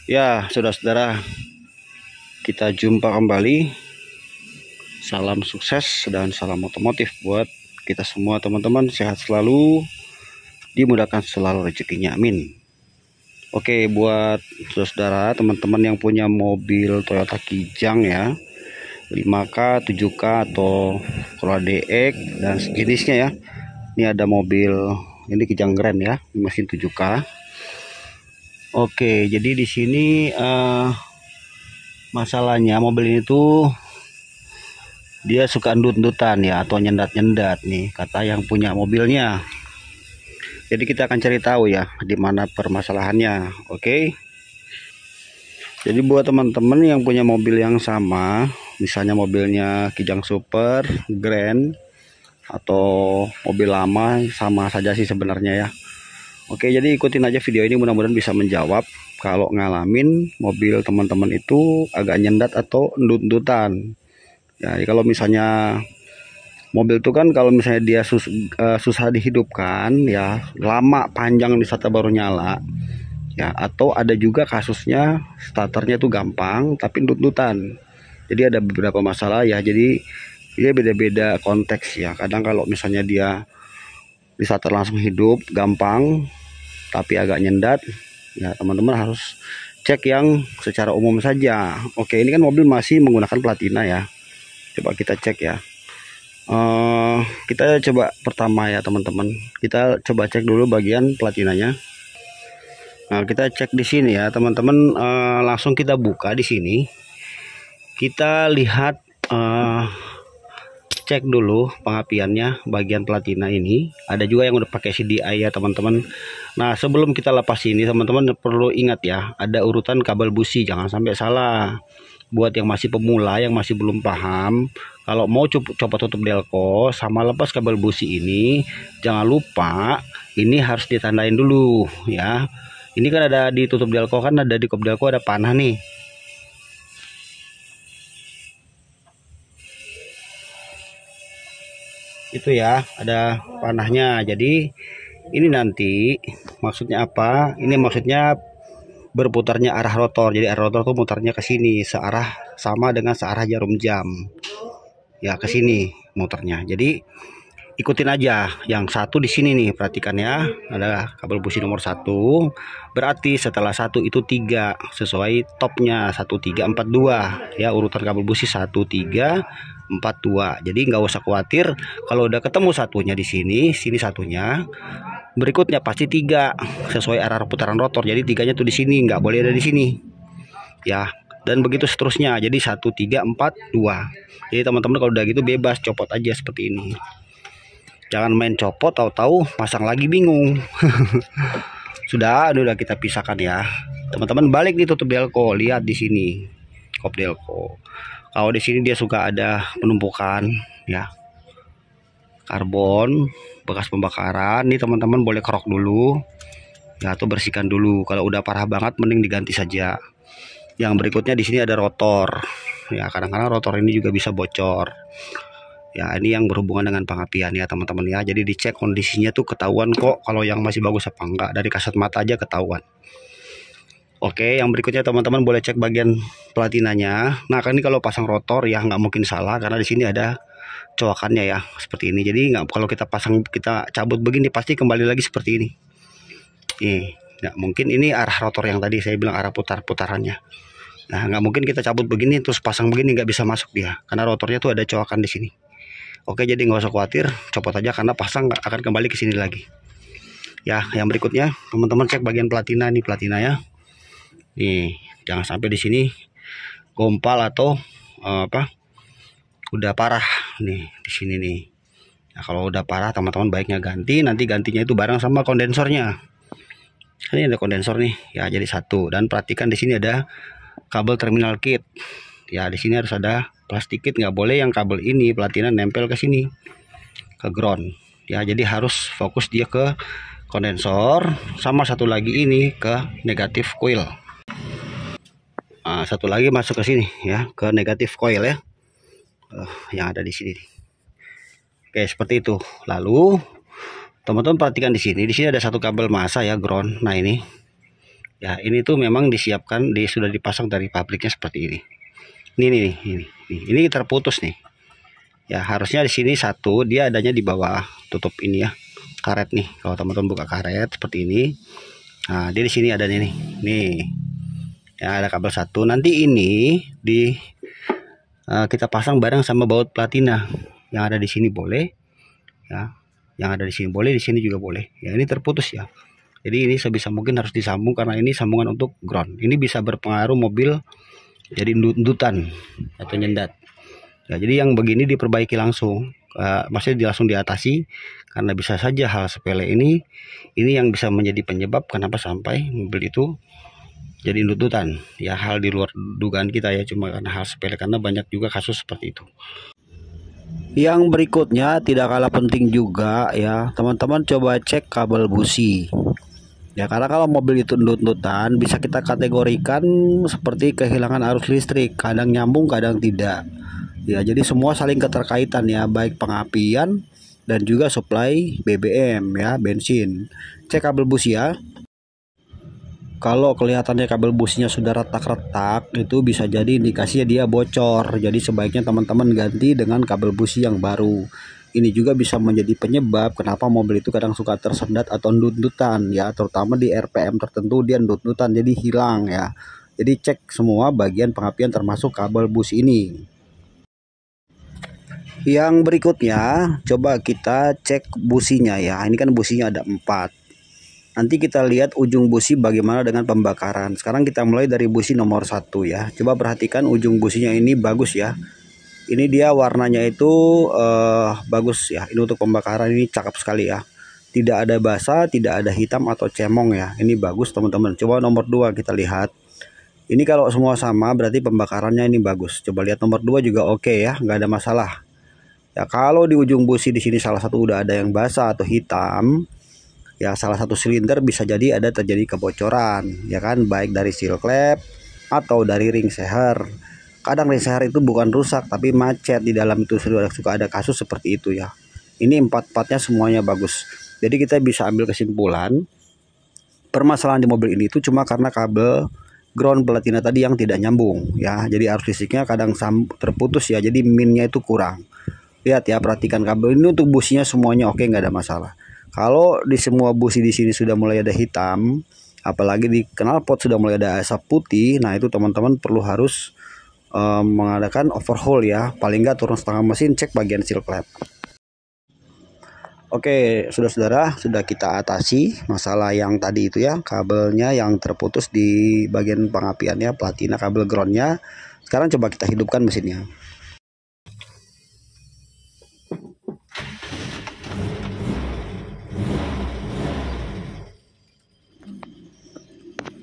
Ya, saudara-saudara, kita jumpa kembali. Salam sukses dan salam otomotif buat kita semua, teman-teman. Sehat selalu, dimudahkan selalu rezekinya, amin. Oke, buat saudara, teman-teman yang punya mobil Toyota Kijang ya, 5K, 7K atau Corolla DX dan sejenisnya ya. Ini ada mobil, ini Kijang Grand ya, mesin 7K. Oke, jadi di sini masalahnya mobil ini tuh dia suka endut-endutan ya, atau nyendat-nyendat nih kata yang punya mobilnya. Jadi kita akan cari tahu ya di mana permasalahannya. Oke. Jadi buat teman-teman yang punya mobil yang sama, misalnya mobilnya Kijang Super, Grand, atau mobil lama, sama saja sih sebenarnya ya. Oke, jadi ikutin aja video ini, mudah-mudahan bisa menjawab kalau ngalamin mobil teman-teman itu agak nyendat atau endut-endutan. Ya, kalau misalnya mobil itu kan kalau misalnya dia susah dihidupkan ya, lama panjang di starter baru nyala ya, atau ada juga kasusnya starternya tuh gampang tapi endut-endutan. Jadi ada beberapa masalah ya, jadi dia beda-beda konteks ya. Kadang kalau misalnya dia di starter langsung hidup gampang tapi agak nyendat ya, teman-teman harus cek yang secara umum saja. Oke, ini kan mobil masih menggunakan platina ya, coba kita cek ya. Kita coba pertama ya teman-teman, kita coba cek dulu bagian platinanya. Nah, kita cek di sini ya teman-teman, langsung kita buka di sini, kita lihat, cek dulu pengapiannya bagian platina ini. Ada juga yang udah pakai CDI ya teman-teman. Nah, sebelum kita lepas ini teman-teman perlu ingat ya, ada urutan kabel busi, jangan sampai salah. Buat yang masih pemula, yang masih belum paham, kalau mau coba tutup delco sama lepas kabel busi ini, jangan lupa ini harus ditandain dulu ya. Ini kan ada di tutup delco, kan ada di kop delco ada panah nih. Itu ya, ada panahnya. Jadi ini nanti maksudnya apa? Ini maksudnya berputarnya arah rotor. Jadi arah rotor tuh mutarnya ke sini, searah sama dengan searah jarum jam. Ya, ke sini muternya. Jadi ikutin aja yang satu di sini nih, perhatikan ya. Ada kabel busi nomor 1. Berarti setelah 1 itu 3 sesuai topnya, 1342 ya, urutan kabel busi 1342. Jadi nggak usah khawatir kalau udah ketemu satunya di sini, sini satunya, berikutnya pasti 3 sesuai arah putaran rotor. Jadi 3-nya tuh di sini, nggak boleh ada di sini ya, dan begitu seterusnya. Jadi 1342. Jadi teman-teman kalau udah gitu bebas copot aja seperti ini, jangan main copot tahu-tahu pasang lagi bingung. Sudah kita pisahkan ya teman-teman. Balik nih tutup delco, lihat di sini kop delco. Kalau di sini dia suka ada penumpukan ya, karbon bekas pembakaran nih teman-teman, boleh kerok dulu ya, atau bersihkan dulu. Kalau udah parah banget mending diganti saja. Yang berikutnya di sini ada rotor ya, kadang-kadang rotor ini juga bisa bocor ya. Ini yang berhubungan dengan pengapian ya teman-teman ya. Jadi dicek kondisinya tuh ketahuan kok kalau yang masih bagus apa enggak, dari kasat mata aja ketahuan. Oke, yang berikutnya teman-teman boleh cek bagian platinanya. Nah, kan ini kalau pasang rotor ya nggak mungkin salah, karena di sini ada coakannya ya seperti ini. Jadi nggak, kalau kita pasang, kita cabut begini pasti kembali lagi seperti ini. Nih, nggak mungkin. Ini arah rotor yang tadi saya bilang, arah putar-putarannya. Nah, nggak mungkin kita cabut begini terus pasang begini, nggak bisa masuk dia, karena rotornya tuh ada coakan di sini. Oke, jadi nggak usah khawatir, copot aja karena pasang akan kembali ke sini lagi. Ya, yang berikutnya teman-teman cek bagian platina nih, platina ya. Nih, jangan sampai di sini gompal atau udah parah nih di sini nih. Nah, kalau udah parah teman-teman baiknya ganti. Nanti gantinya itu bareng sama kondensornya. Ini ada kondensor nih ya, jadi satu. Dan perhatikan di sini ada kabel terminal kit ya, di sini harus ada plastik kit, nggak boleh yang kabel ini platina nempel ke sini ke ground ya. Jadi harus fokus dia ke kondensor, sama satu lagi ini ke negatif coil. Satu lagi masuk ke sini ya, ke negatif coil ya, yang ada di sini. Oke, seperti itu. Lalu teman-teman perhatikan di sini ada satu kabel massa ya, ground. Nah, ini Ya, ini tuh memang disiapkan, sudah dipasang dari pabriknya seperti ini. Ini terputus nih. Ya, harusnya di sini satu, dia adanya di bawah tutup ini ya, karet nih. Kalau teman-teman buka karet seperti ini, nah dia di sini adanya nih. Nih, ya ada kabel satu. Nanti ini kita pasang bareng sama baut platina. Yang ada di sini boleh, ya. Yang ada di sini boleh, di sini juga boleh. Ya, ini terputus ya. Jadi ini sebisa mungkin harus disambung karena ini sambungan untuk ground. Ini bisa berpengaruh mobil jadi nundutan atau nyendat. Ya, jadi yang begini diperbaiki langsung, maksudnya langsung diatasi karena bisa saja hal sepele ini yang bisa menjadi penyebab kenapa sampai mobil itu jadi nundutan. Ya, hal di luar dugaan kita ya, cuma karena hal sepele, karena banyak juga kasus seperti itu. Yang berikutnya tidak kalah penting juga ya, teman-teman coba cek kabel busi. Ya, karena kalau mobil itu nut-nutan bisa kita kategorikan seperti kehilangan arus listrik, kadang nyambung kadang tidak. Ya, jadi semua saling keterkaitan ya, baik pengapian dan juga suplai BBM ya, bensin. Cek kabel busi ya. Kalau kelihatannya kabel businya sudah retak-retak, itu bisa jadi indikasinya dia bocor. Jadi sebaiknya teman-teman ganti dengan kabel busi yang baru. Ini juga bisa menjadi penyebab kenapa mobil itu kadang suka tersendat atau ndut-ndutan ya, terutama di RPM tertentu dia ndut-ndutan jadi hilang ya. Jadi cek semua bagian pengapian termasuk kabel busi ini. Yang berikutnya coba kita cek businya ya. Ini kan businya ada 4. Nanti kita lihat ujung busi bagaimana dengan pembakaran. Sekarang kita mulai dari busi nomor 1 ya. Coba perhatikan ujung businya ini bagus ya. Ini dia warnanya itu bagus ya. Ini untuk pembakaran ini cakep sekali ya. Tidak ada basah, tidak ada hitam atau cemong ya. Ini bagus teman-teman. Coba nomor 2 kita lihat. Ini kalau semua sama berarti pembakarannya ini bagus. Coba lihat nomor 2 juga oke ya, nggak ada masalah. Ya, kalau di ujung busi di sini salah satu udah ada yang basah atau hitam, ya salah satu silinder bisa jadi ada terjadi kebocoran, ya kan, baik dari seal clamp atau dari ring seher. Kadang ring seher itu bukan rusak tapi macet di dalam, itu suka ada kasus seperti itu ya. Ini 4-4-nya semuanya bagus. Jadi kita bisa ambil kesimpulan permasalahan di mobil ini itu cuma karena kabel ground platina tadi yang tidak nyambung ya. Jadi arus listriknya kadang terputus ya. Jadi minnya itu kurang. Lihat ya, perhatikan kabel ini untuk businya semuanya oke, nggak ada masalah. Kalau di semua busi di sini sudah mulai ada hitam, apalagi di knalpot sudah mulai ada asap putih, nah itu teman-teman perlu harus mengadakan overhaul ya. Paling nggak turun setengah mesin, cek bagian seal clamp. Oke, saudara-saudara, sudah kita atasi masalah yang tadi itu ya, kabelnya yang terputus di bagian pengapiannya, platina kabel groundnya. Sekarang coba kita hidupkan mesinnya.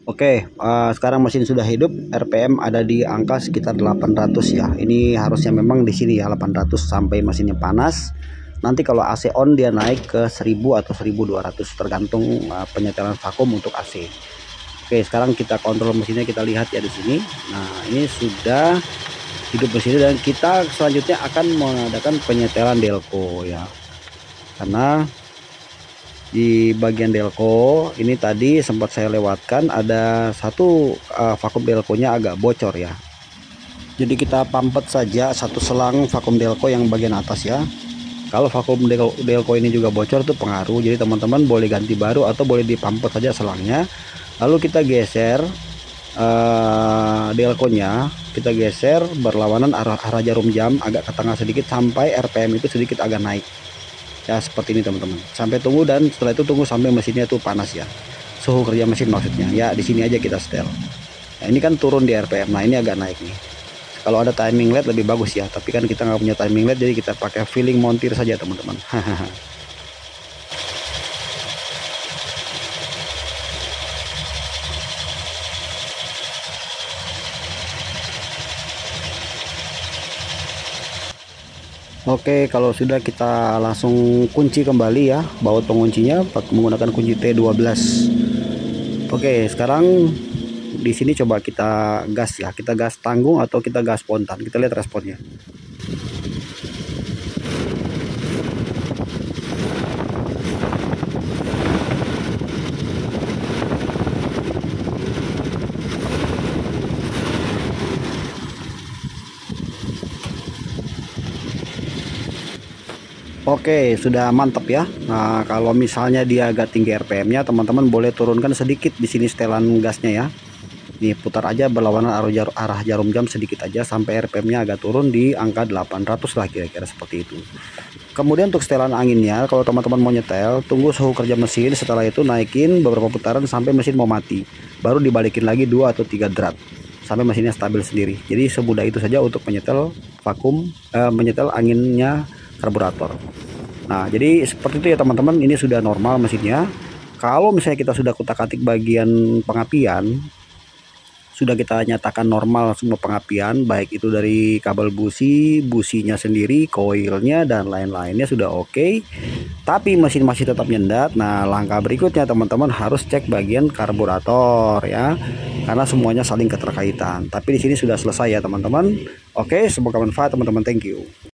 Oke, sekarang mesin sudah hidup, RPM ada di angka sekitar 800 ya. Ini harusnya memang di sini ya 800 sampai mesinnya panas. Nanti kalau AC on dia naik ke 1000 atau 1200 tergantung penyetelan vakum untuk AC. Oke, sekarang kita kontrol mesinnya, kita lihat ya di sini. Nah, ini sudah hidup mesinnya dan kita selanjutnya akan mengadakan penyetelan delco ya. Karena di bagian delco ini tadi sempat saya lewatkan, ada satu vakum delconya agak bocor ya. Jadi kita pampet saja satu selang vakum delco yang bagian atas ya. Kalau vakum delco ini juga bocor itu pengaruh, jadi teman-teman boleh ganti baru atau boleh dipampet saja selangnya. Lalu kita geser delconya, kita geser berlawanan arah jarum jam agak ke tengah sedikit sampai RPM itu sedikit agak naik. Ya seperti ini teman-teman, sampai tunggu, dan setelah itu tunggu sampai mesinnya tuh panas ya, suhu kerja mesin maksudnya ya. Di sini aja kita setel. Nah, ini kan turun di RPM, nah ini agak naik nih. Kalau ada timing LED lebih bagus ya, tapi kan kita nggak punya timing LED, jadi kita pakai feeling montir saja teman-teman. Oke, kalau sudah kita langsung kunci kembali ya baut penguncinya menggunakan kunci T12. Oke, sekarang di sini coba kita gas ya. Kita gas tanggung atau kita gas spontan. Kita lihat responnya. Oke, sudah mantap ya. Nah, kalau misalnya dia agak tinggi RPM-nya, teman-teman boleh turunkan sedikit di sini setelan gasnya ya. Nih, putar aja berlawanan arah jarum jam sedikit aja sampai RPM-nya agak turun di angka 800 lah kira-kira seperti itu. Kemudian untuk setelan anginnya, kalau teman-teman mau nyetel, tunggu suhu kerja mesin, setelah itu naikin beberapa putaran sampai mesin mau mati. Baru dibalikin lagi 2 atau 3 drat sampai mesinnya stabil sendiri. Jadi semudah itu saja untuk menyetel vakum, menyetel anginnya karburator. Nah, jadi seperti itu ya teman-teman, ini sudah normal mesinnya. Kalau misalnya kita sudah kutak-atik bagian pengapian, sudah kita nyatakan normal semua pengapian, baik itu dari kabel busi, businya sendiri, koilnya dan lain-lainnya sudah oke. Tapi mesin masih tetap nyendat. Nah, langkah berikutnya teman-teman harus cek bagian karburator ya. Karena semuanya saling keterkaitan. Tapi di sini sudah selesai ya teman-teman. Oke, semoga bermanfaat teman-teman. Thank you.